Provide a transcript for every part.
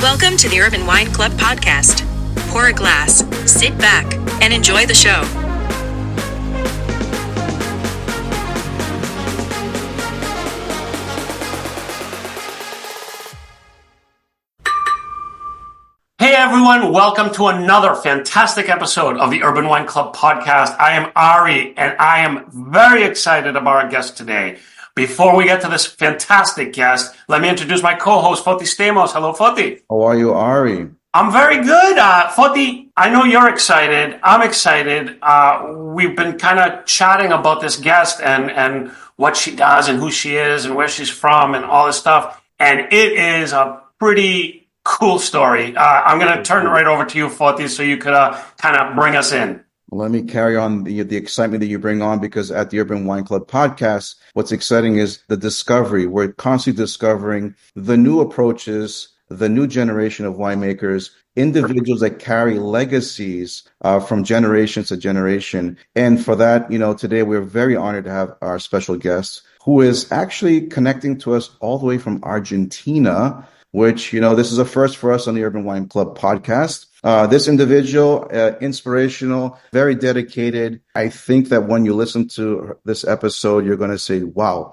Welcome to the Urban Wine Club podcast. Pour a glass, sit back, and enjoy the show. Hey everyone, welcome to another fantastic episode of the Urban Wine Club podcast. I am Ari, and I am very excited about our guest today. Before we get to this fantastic guest, let me introduce my co-host, Foti Stamos. Hello, Foti. How are you, Ari? I'm very good. Foti, I know you're excited. I'm excited. We've been kind of chatting about this guest and what she does and who she is and where she's from and all this stuff. And it is a pretty cool story. I'm going to turn it right over to you, Foti, so you could kind of bring us in. Let me carry on the excitement that you bring on, because at the Urban Wine Club podcast, what's exciting is the discovery. We're constantly discovering the new approaches, the new generation of winemakers, individuals that carry legacies from generation to generation. And for that, today we're very honored to have our special guest, who is actually connecting to us all the way from Argentina, which, this is a first for us on the Urban Wine Club podcast. This individual, inspirational, very dedicated. I think that when you listen to this episode, you're going to say, wow,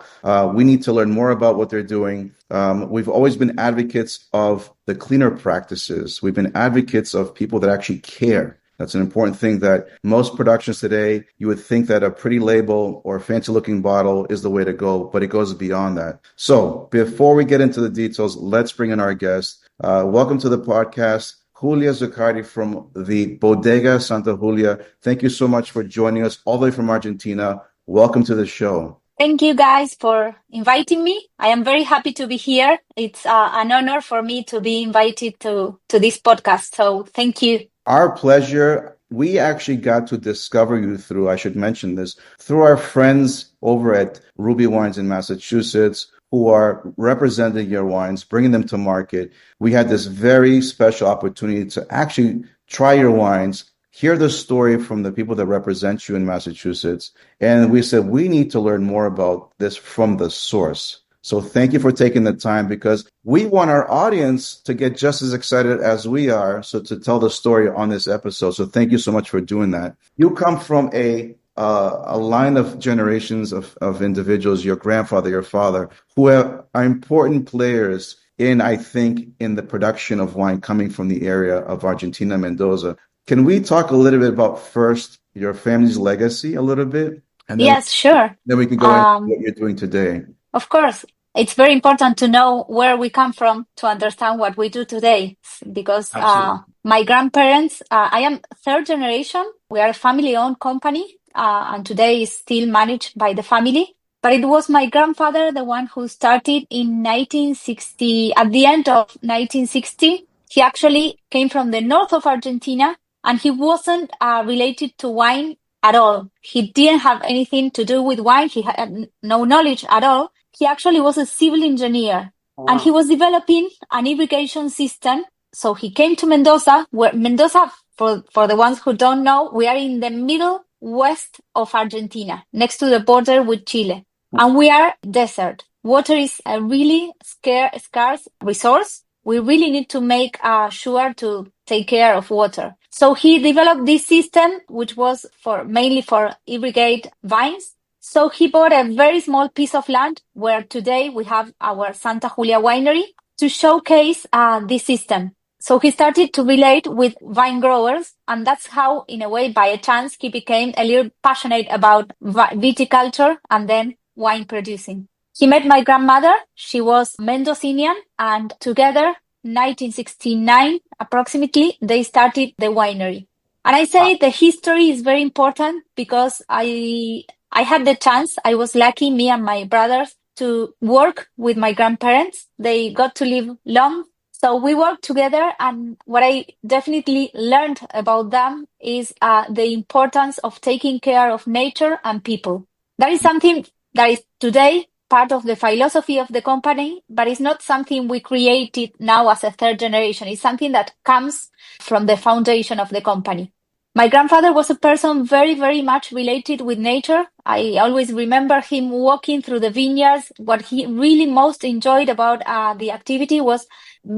we need to learn more about what they're doing. We've always been advocates of the cleaner practices. We've been advocates of people that actually care. That's an important thing, that most productions today, you would think that a pretty label or a fancy looking bottle is the way to go, but it goes beyond that. So before we get into the details, let's bring in our guest. Welcome to the podcast, José Zuccardi from the Bodega Santa Julia. Thank you so much for joining us all the way from Argentina. Welcome to the show. Thank you guys for inviting me. I am very happy to be here. It's an honor for me to be invited to this podcast. So thank you. Our pleasure. We actually got to discover you through, I should mention this, through our friends over at Ruby Wines in Massachusetts, who are representing your wines, bringing them to market. We had this very special opportunity to actually try your wines, hear the story from the people that represent you in Massachusetts. And we said, we need to learn more about this from the source. So thank you for taking the time, because we want our audience to get just as excited as we are, so to tell the story on this episode. So thank you so much for doing that. You come from a line of generations of individuals, your grandfather, your father, who are important players in the production of wine coming from the area of Argentina, Mendoza. Can we talk a little bit about first your family's legacy a little bit? And then, yes, sure. Then we can go into what you're doing today. Of course. It's very important to know where we come from to understand what we do today, because my grandparents, I am third generation. We are a family-owned company, and today is still managed by the family. But it was my grandfather, the one who started in 1960, at the end of 1960. He actually came from the north of Argentina, and he wasn't related to wine at all. He didn't have anything to do with wine. He had no knowledge at all. He actually was a civil engineer. Wow. And he was developing an irrigation system. So he came to Mendoza, where Mendoza, for the ones who don't know, we are in the middle west of Argentina, next to the border with Chile. And we are desert. Water is a really scarce resource. We really need to make sure to take care of water. So he developed this system, which was mainly for irrigate vines. So he bought a very small piece of land where today we have our Santa Julia winery to showcase this system. So he started to relate with vine growers, and that's how, in a way, by a chance, he became a little passionate about viticulture and then wine producing. He met my grandmother. She was Mendocinian, and together, 1969 approximately, they started the winery. And I say the history is very important because I had the chance, I was lucky, me and my brothers, to work with my grandparents. They got to live long. So we worked together, and what I definitely learned about them is the importance of taking care of nature and people. That is something that is today part of the philosophy of the company, but it's not something we created now as a third generation. It's something that comes from the foundation of the company. My grandfather was a person very, very much related with nature. I always remember him walking through the vineyards. What he really most enjoyed about the activity was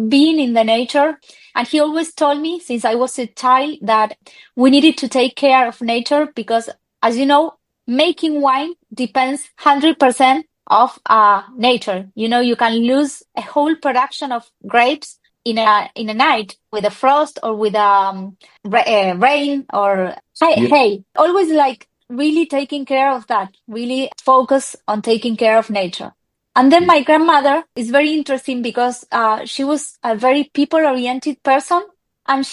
being in the nature. And he always told me since I was a child that we needed to take care of nature because, as you know, making wine depends 100% of nature. You know, you can lose a whole production of grapes in a night with a frost or with rain or Yeah. hail. Always like really taking care of that, really focus on taking care of nature. And then my grandmother is very interesting because she was a very people-oriented person. And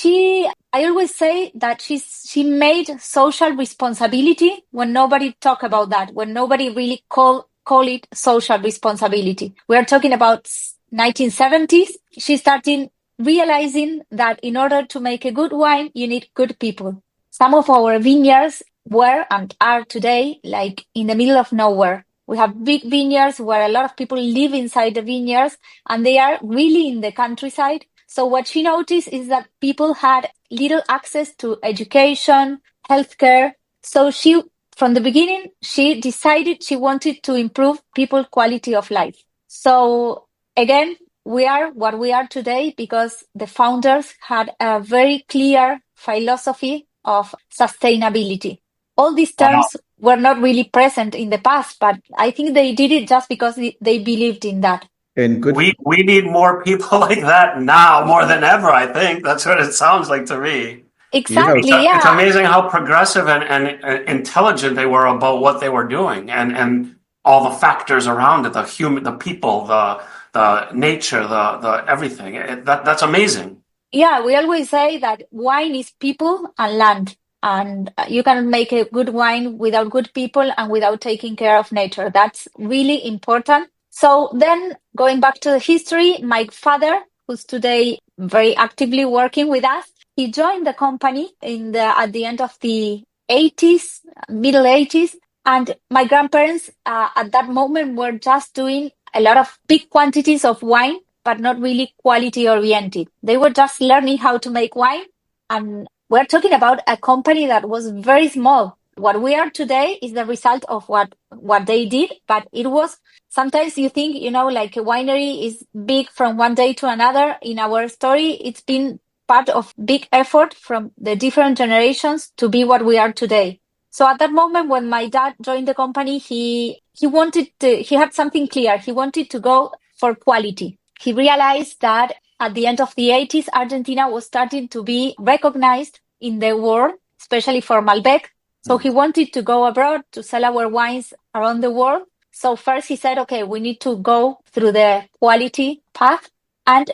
I always say that she made social responsibility when nobody talk about that, when nobody really call it social responsibility. We are talking about 1970s. She started realizing that in order to make a good wine, you need good people. Some of our vineyards were and are today like in the middle of nowhere. We have big vineyards where a lot of people live inside the vineyards and they are really in the countryside. So what she noticed is that people had little access to education, healthcare. So from the beginning, she decided she wanted to improve people's quality of life. So again, we are what we are today because the founders had a very clear philosophy of sustainability. All these terms were not really present in the past, but I think they did it just because they believed in that. And good. We need more people like that now more than ever, I think. That's what it sounds like to me. Exactly, It's yeah. amazing how progressive and intelligent they were about what they were doing and all the factors around it, the people, the nature, the everything. That's amazing. Yeah, we always say that wine is people and land. And you can make a good wine without good people and without taking care of nature. That's really important. So then going back to the history, my father, who's today very actively working with us, he joined the company at the end of the 80s, middle 80s. And my grandparents at that moment were just doing a lot of big quantities of wine, but not really quality oriented. They were just learning how to make wine. And we're talking about a company that was very small. What we are today is the result of what they did, but it was sometimes you think, like a winery is big from one day to another. In our story, it's been part of big effort from the different generations to be what we are today. So at that moment, when my dad joined the company, he had something clear. He wanted to go for quality. He realized that at the end of the 80s, Argentina was starting to be recognized in the world, especially for Malbec. So he wanted to go abroad to sell our wines around the world. So first he said, okay, we need to go through the quality path and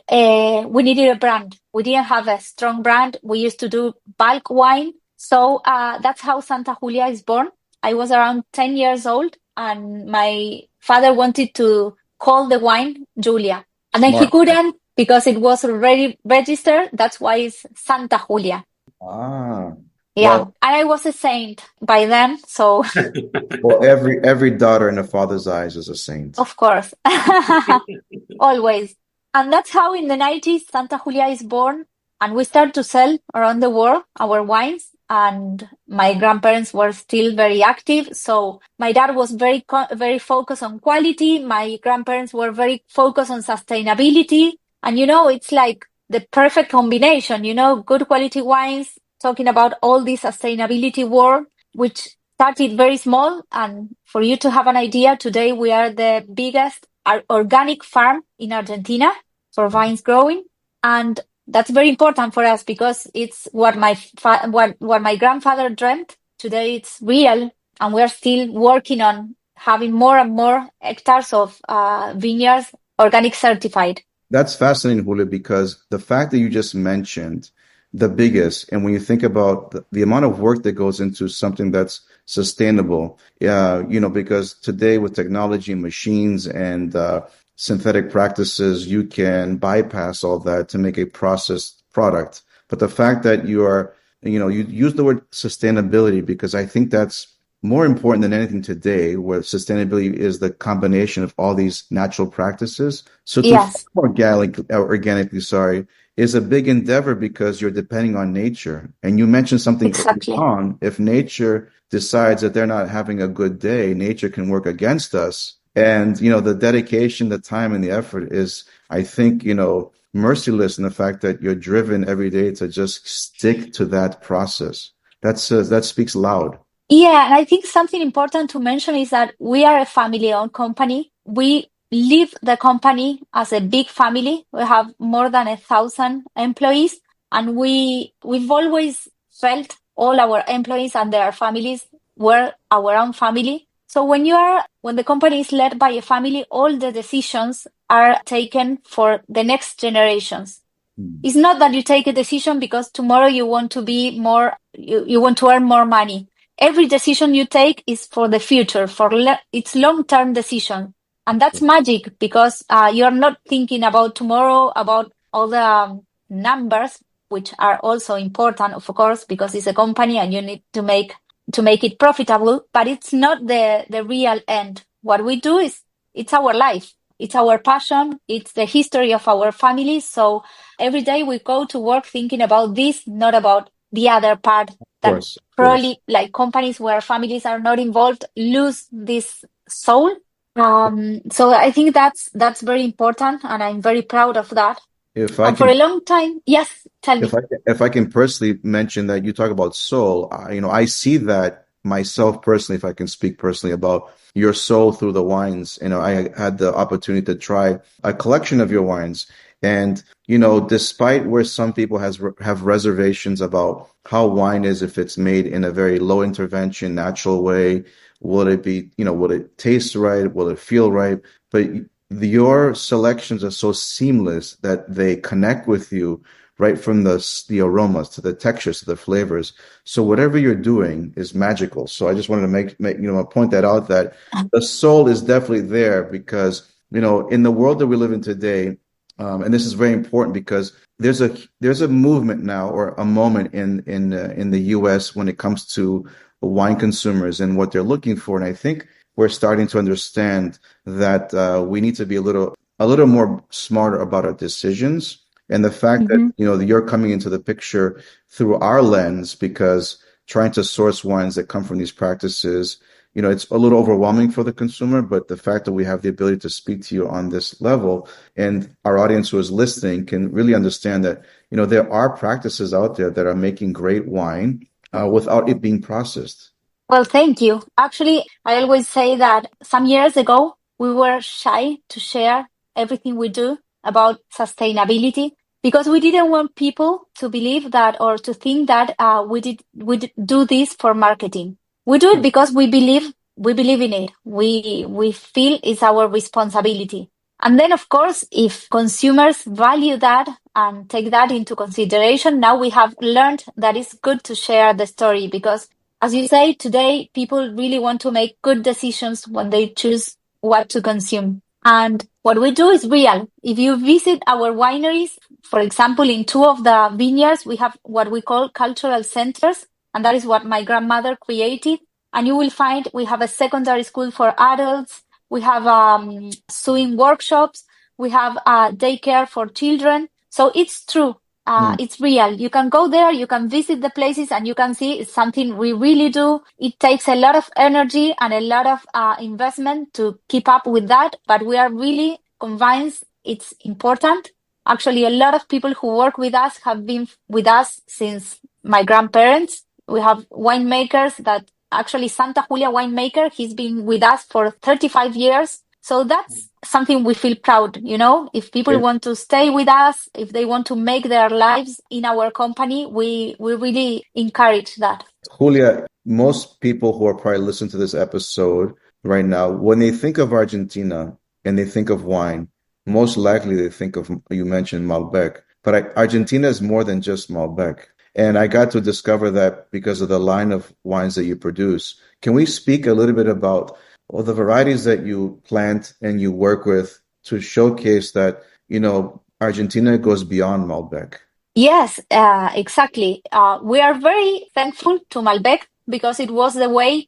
we needed a brand. We didn't have a strong brand. We used to do bulk wine. So that's how Santa Julia is born. I was around 10 years old and my father wanted to call the wine Julia. And then he couldn't because it was already registered. That's why it's Santa Julia. Ah. Yeah. Well, and I was a saint by then. So, well, every daughter in a father's eyes is a saint. of course, always. And that's how in the 90s, Santa Julia is born. And we start to sell around the world our wines. And my grandparents were still very active. So my dad was very focused on quality. My grandparents were very focused on sustainability. And, it's like the perfect combination, good quality wines, talking about all this sustainability world, which started very small. And for you to have an idea, today we are the biggest organic farm in Argentina for vines growing. And that's very important for us because it's what what my grandfather dreamt. Today it's real, and we are still working on having more and more hectares of vineyards organic certified. That's fascinating, Julio, because the fact that you just mentioned the biggest, and when you think about the amount of work that goes into something that's sustainable, because today with technology and machines and synthetic practices, you can bypass all that to make a processed product. But the fact that you use the word sustainability, because I think that's more important than anything today, where sustainability is the combination of all these natural practices. So to farm organically, is a big endeavor because you're depending on nature. And you mentioned something Exactly. on, if nature decides that they're not having a good day, nature can work against us. And, the dedication, the time and the effort is, I think, merciless in the fact that you're driven every day to just stick to that process. That speaks loud. Yeah, and I think something important to mention is that we are a family-owned company. We live the company as a big family. We have more than 1,000 employees, and we've always felt all our employees and their families were our own family. So when the company is led by a family, all the decisions are taken for the next generations. It's not that you take a decision because tomorrow you want to be more, you want to earn more money. Every decision you take is for the future, it's long-term decision. And that's magic because you're not thinking about tomorrow, about all the numbers, which are also important, of course, because it's a company and you need to make it profitable, but it's not the real end. What we do is, it's our life. It's our passion. It's the history of our family. So every day we go to work thinking about this, not about the other part that probably like companies where families are not involved lose this soul. So I think that's very important, and I'm very proud of that. For a long time, yes, tell me. If I can personally mention that you talk about soul, I see that myself personally, if I can speak personally about your soul through the wines. I had the opportunity to try a collection of your wines. And, despite where some people have reservations about how wine is, if it's made in a very low intervention, natural way, will it taste right? Will it feel right? But your selections are so seamless that they connect with you right from the aromas to the textures to the flavors. So whatever you're doing is magical. So I just wanted to make point that out, that the soul is definitely there because, in the world that we live in today, and this is very important because there's a movement now, or a moment in the US when it comes to wine consumers and what they're looking for. And I think we're starting to understand that we need to be a little more smarter about our decisions. And the fact that, you're coming into the picture through our lens, because trying to source wines that come from these practices, it's a little overwhelming for the consumer. But the fact that we have the ability to speak to you on this level, and our audience who is listening can really understand that, there are practices out there that are making great wine without it being processed. Well, thank you. Actually, I always say that some years ago, we were shy to share everything we do about sustainability because we didn't want people to believe that, or to think that we do this for marketing. We do it because we believe in it. We feel it's our responsibility. And then, of course, if consumers value that and take that into consideration, now we have learned that it's good to share the story because, as you say, today people really want to make good decisions when they choose what to consume. And what we do is real. If you visit our wineries, for example, in 2 of the vineyards, we have what we call cultural centers, and that is what my grandmother created. And you will find we have a secondary school for adults. We have sewing workshops. We have daycare for children. So it's true. It's real. You can go there, you can visit the places, and you can see it's something we really do. It takes a lot of energy and a lot of investment to keep up with that, but we are really convinced it's important. Actually, a lot of people who work with us have been with us since my grandparents. We have winemakers that actually Santa Julia winemaker, he's been with us for 35 years. So that's something we feel proud, if people want to stay with us, if they want to make their lives in our company, we really encourage that. Julia, most people who are probably listening to this episode right now, when they think of Argentina and they think of wine, most likely they think of, you mentioned Malbec, but Argentina is more than just Malbec. And I got to discover that because of the line of wines that you produce. Can we speak a little bit about the varieties that you plant and you work with to showcase that, Argentina goes beyond Malbec? Yes, exactly. We are very thankful to Malbec because it was the way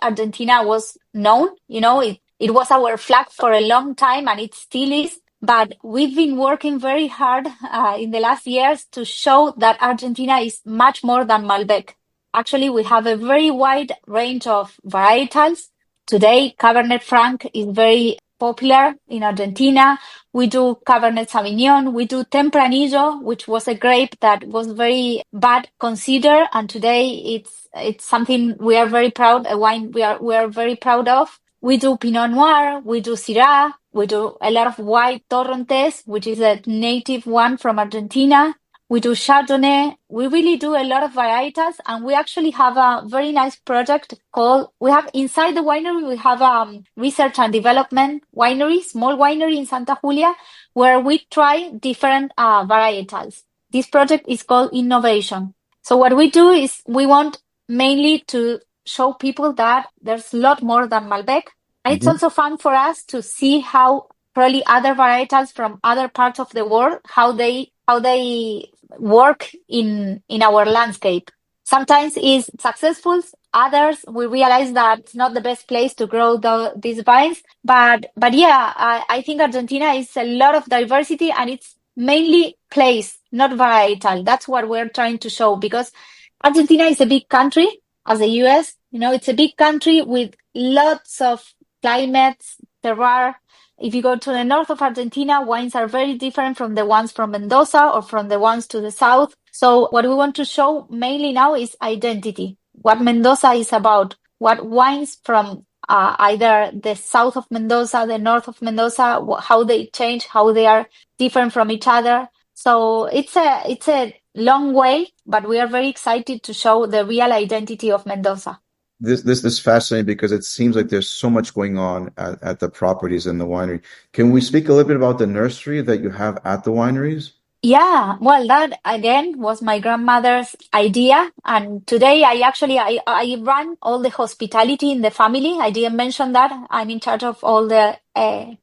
Argentina was known. It was our flag for a long time, and it still is. But we've been working very hard in the last years to show that Argentina is much more than Malbec. Actually, we have a very wide range of varietals. Today, Cabernet Franc is very popular in Argentina. We do Cabernet Sauvignon. We do Tempranillo, which was a grape that was very bad considered, and today it's something we are very proud, a wine we are very proud of. We do Pinot Noir. We do Syrah. We do a lot of white Torrontés, which is a native one from Argentina. We do Chardonnay. We really do a lot of varietals, and we actually have a very nice project we have inside the winery, we have research and development winery, small winery in Santa Julia, where we try different varietals. This project is called Innovation. So what we do is we want mainly to show people that there's a lot more than Malbec. And it's also fun for us to see how probably other varietals from other parts of the world, how they work in our landscape. Sometimes it's successful. Others, we realize that it's not the best place to grow these vines. But yeah, I think Argentina is a lot of diversity, and it's mainly place, not varietal. That's what we're trying to show, because Argentina is a big country, as the US. It's a big country with lots of climates, terroir. If you go to the north of Argentina, wines are very different from the ones from Mendoza or from the ones to the south. So what we want to show mainly now is identity. What Mendoza is about, what wines from either the south of Mendoza, the north of Mendoza, how they change, how they are different from each other. So it's a long way, but we are very excited to show the real identity of Mendoza. This is fascinating because it seems like there's so much going on at the properties in the winery. Can we speak a little bit about the nursery that you have at the wineries? Yeah, well, that again was my grandmother's idea. And today I run all the hospitality in the family. I didn't mention that. I'm in charge of all the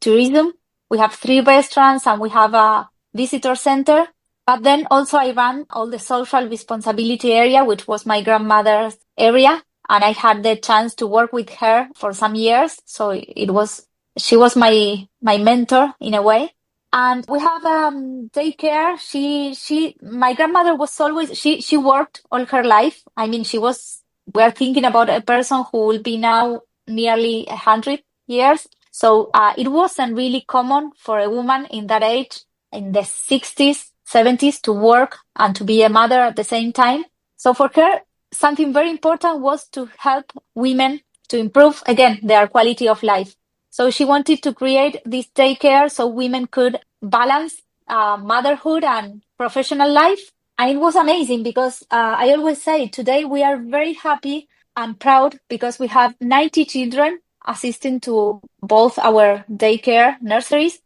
tourism. We have 3 restaurants and we have a visitor center. But then also I run all the social responsibility area, which was my grandmother's area. And I had the chance to work with her for some years. So she was my mentor in a way. And we have daycare. My grandmother was always, she worked all her life. I mean, we're thinking about a person who will be now nearly 100 years. So it wasn't really common for a woman in that age, in the 60s, 70s, to work and to be a mother at the same time. So for her, something very important was to help women to improve, again, their quality of life. So she wanted to create this daycare so women could balance motherhood and professional life. And it was amazing because I always say today we are very happy and proud because we have 90 children assisting to both our daycare nurseries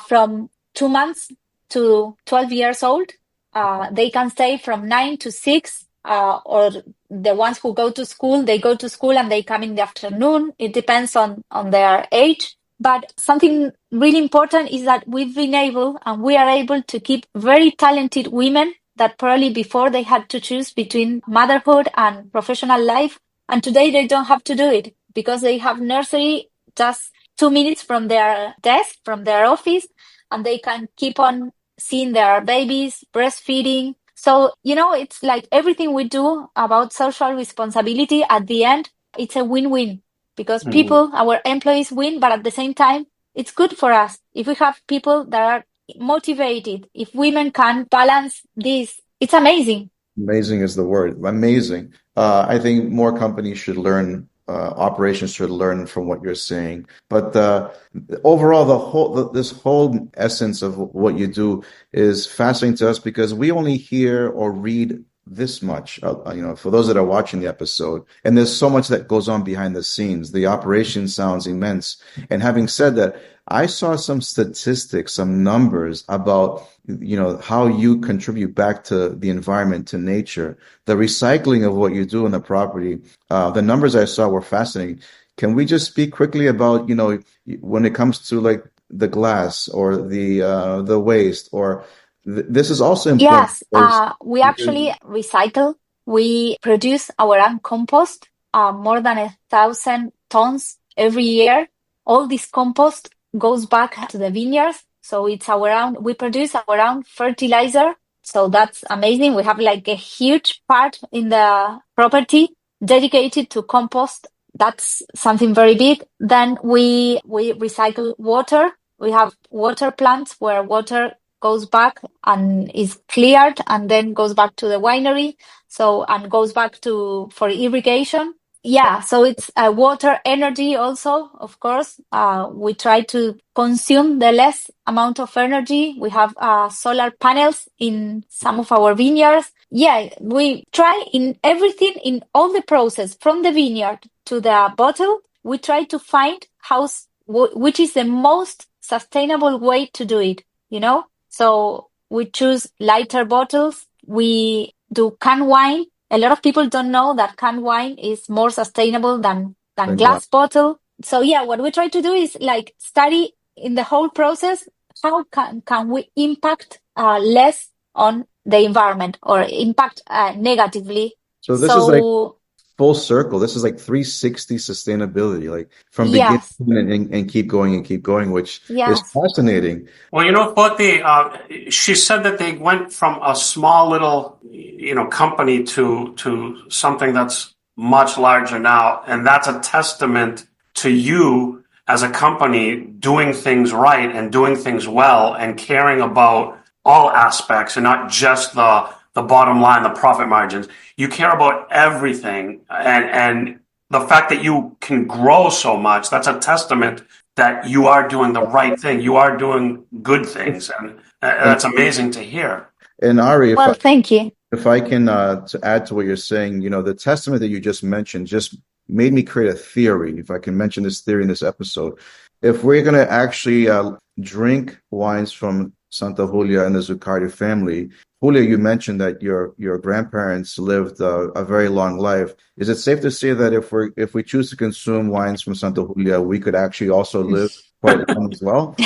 from 2 months to 12 years old. They can stay from 9 to 6. Or the ones who go to school, they go to school and they come in the afternoon. It depends on their age. But something really important is that we are able to keep very talented women that probably before they had to choose between motherhood and professional life. And today they don't have to do it because they have nursery just 2 minutes from their desk, from their office, and they can keep on seeing their babies, breastfeeding. So, it's like everything we do about social responsibility at the end, it's a win-win because our employees win, but at the same time, it's good for us. If we have people that are motivated, if women can balance this, it's amazing. Amazing is the word. Amazing. I think more companies should learn, operations should learn from what you're saying. But overall, this whole essence of what you do is fascinating to us because we only hear or read this much, for those that are watching the episode. And there's so much that goes on behind the scenes. The operation sounds immense. And having said that, I saw some statistics, some numbers about, how you contribute back to the environment, to nature, the recycling of what you do on the property. The numbers I saw were fascinating. Can we just speak quickly about, when it comes to like the glass or the waste or this is also important. Yes, we actually recycle. We produce our own compost, more than 1,000 tons every year. All this compost goes back to the vineyards. So we produce our own fertilizer. So that's amazing. We have like a huge part in the property dedicated to compost that's something very big. Then we recycle water. We have water plants where water goes back and is cleared and then goes back to the winery. So, and goes back for irrigation. Yeah, so it's water energy also, of course. We try to consume the less amount of energy. We have solar panels in some of our vineyards. Yeah, we try in everything, in all the process, from the vineyard to the bottle, we try to find which is the most sustainable way to do it, you know? So we choose lighter bottles. We do canned wine. A lot of people don't know that canned wine is more sustainable than glass bottle. So yeah, what we try to do is like study in the whole process, how can we impact less on the environment or impact negatively. So this is like full circle. This is like 360 sustainability, like from beginning and keep going, which is fascinating. Well, Foti, she said that they went from a small little, company to something that's much larger now. And that's a testament to you as a company doing things right and doing things well and caring about all aspects and not just the bottom line, the profit margins. You care about everything. And the fact that you can grow so much, that's a testament that you are doing the right thing. You are doing good things. And that's amazing to hear. And Ari, thank you. If I can to add to what you're saying, the testament that you just mentioned just made me create a theory, if I can mention this theory in this episode. If we're going to actually drink wines from Santa Julia and the Zuccardi family, Julia, you mentioned that your grandparents lived a very long life. Is it safe to say that if we choose to consume wines from Santa Julia, we could actually also live quite long as well?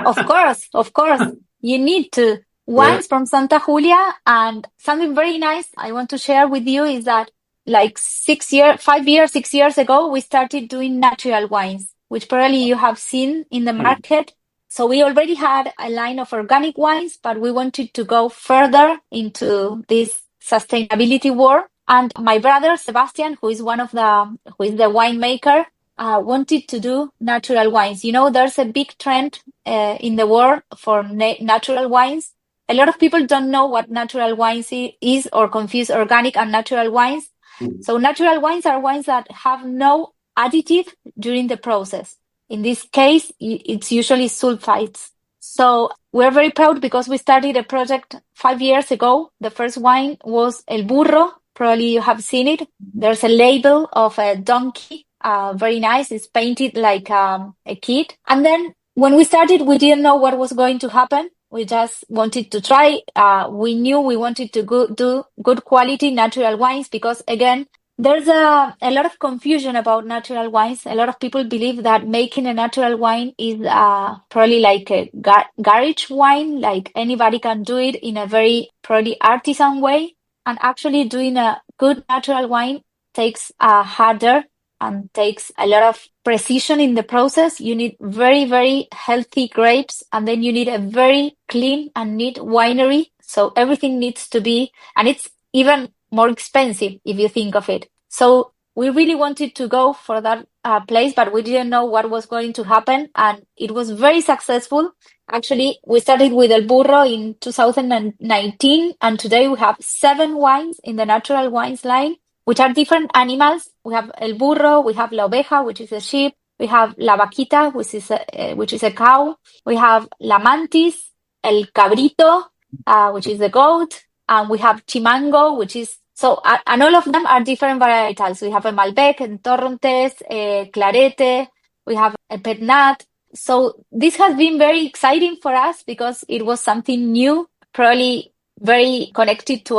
Of course. You need to. Wines from Santa Julia, and something very nice I want to share with you is that like 6 years ago, we started doing natural wines, which probably you have seen in the market. So we already had a line of organic wines, but we wanted to go further into this sustainability world. And my brother, Sebastian, who is the winemaker, wanted to do natural wines. There's a big trend in the world for natural wines. A lot of people don't know what natural wines is or confuse organic and natural wines. So natural wines are wines that have no additive during the process. In this case, it's usually sulfites. So we're very proud because we started a project 5 years ago. The first wine was El Burro. Probably you have seen it. There's a label of a donkey. Very nice. It's painted like a kid. And then when we started, we didn't know what was going to happen. We just wanted to try. We knew we wanted to do good quality natural wines because, again, there's a lot of confusion about natural wines. A lot of people believe that making a natural wine is probably like a garage wine, like anybody can do it in a very probably artisan way. And actually doing a good natural wine takes harder and takes a lot of precision in the process. You need very, very healthy grapes, and then you need a very clean and neat winery. So everything needs to be, and it's even more expensive if you think of it. So we really wanted to go for that place, but we didn't know what was going to happen. And it was very successful. Actually, we started with El Burro in 2019, and today we have 7 wines in the natural wines line, which are different animals. We have El Burro, we have La Oveja, which is a sheep. We have La Vaquita, which is a cow. We have La Mantis, El Cabrito, which is the goat. And we have Chimango, which is, and all of them are different varietals. We have a Malbec, a Torrontés, a Clarete. We have a Petnat. So this has been very exciting for us because it was something new, probably very connected to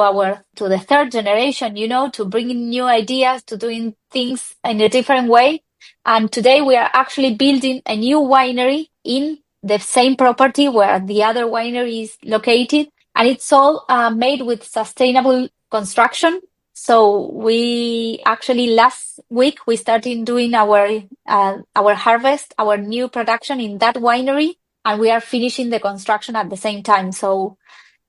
the third generation, to bringing new ideas, to doing things in a different way. And today we are actually building a new winery in the same property where the other winery is located. And it's all made with sustainable construction. So we actually last week we started doing our harvest, our new production in that winery, and we are finishing the construction at the same time. So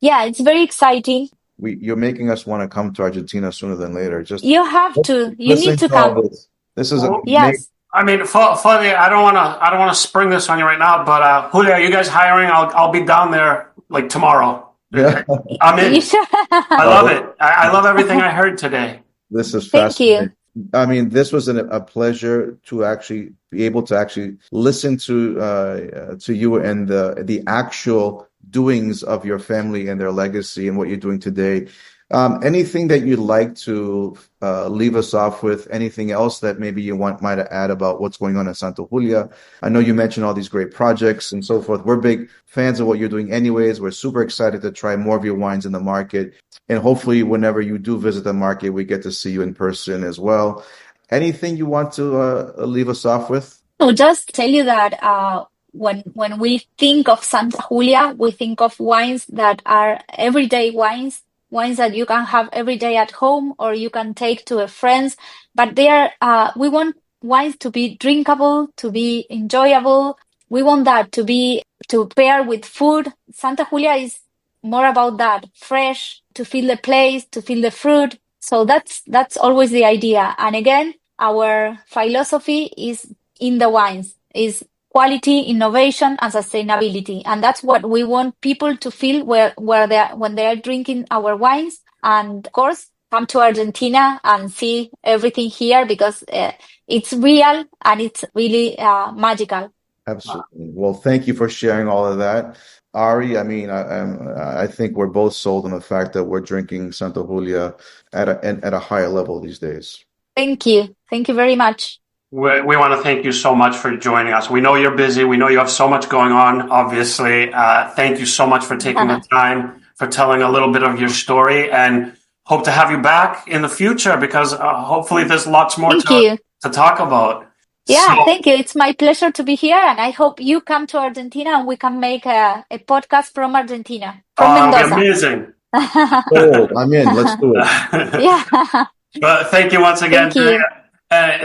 yeah, it's very exciting. You're making us want to come to Argentina sooner than later. You have to. You need to come. This is amazing. Yes. I mean, for the, I don't want to spring this on you right now, but Julia, are you guys hiring? I'll be down there like tomorrow. Yeah. I'm in. You should. I love it. I love everything I heard today. This is Thank you. fascinating. I mean, this was a pleasure to actually be able to actually listen to you and the actual doings of your family and their legacy and what you're doing today. Anything that you'd like to leave us off with? Anything else that maybe you might add about what's going on in Santa Julia? I know you mentioned all these great projects and so forth. We're big fans of what you're doing anyways. We're super excited to try more of your wines in the market. And hopefully whenever you do visit the market, we get to see you in person as well. Anything you want to leave us off with? No, just tell you that when we think of Santa Julia, we think of wines that are everyday wines, wines that you can have every day at home or you can take to a friends. But they are we want wines to be drinkable, to be enjoyable. We want that to pair with food. Santa Julia is more about that, fresh, to feel the place, to feel the fruit. So that's always the idea. And again, our philosophy is in the wines, is quality, innovation, and sustainability. And that's what we want people to feel when they are drinking our wines. And of course, come to Argentina and see everything here because it's real and it's really magical. Absolutely. Well, thank you for sharing all of that. Ari, I mean, I think we're both sold on the fact that we're drinking Santa Julia at a higher level these days. Thank you. Thank you very much. We want to thank you so much for joining us. We know you're busy. We know you have so much going on, obviously. Thank you so much for taking the time, for telling a little bit of your story, and hope to have you back in the future because hopefully there's lots more to talk about. Yeah, thank you. It's my pleasure to be here, and I hope you come to Argentina and we can make a podcast from Argentina, from Mendoza. That'll be amazing. Oh, I'm in. Let's do it. Yeah. But thank you once again. Thank you.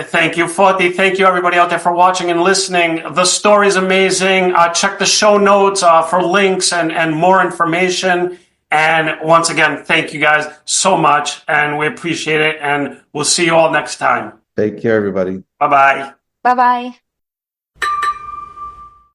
Thank you, Foti. Thank you, everybody out there, for watching and listening. The story is amazing. Check the show notes for links and more information. And once again, thank you guys so much, and we appreciate it. And we'll see you all next time. Take care, everybody. Bye-bye. Bye-bye.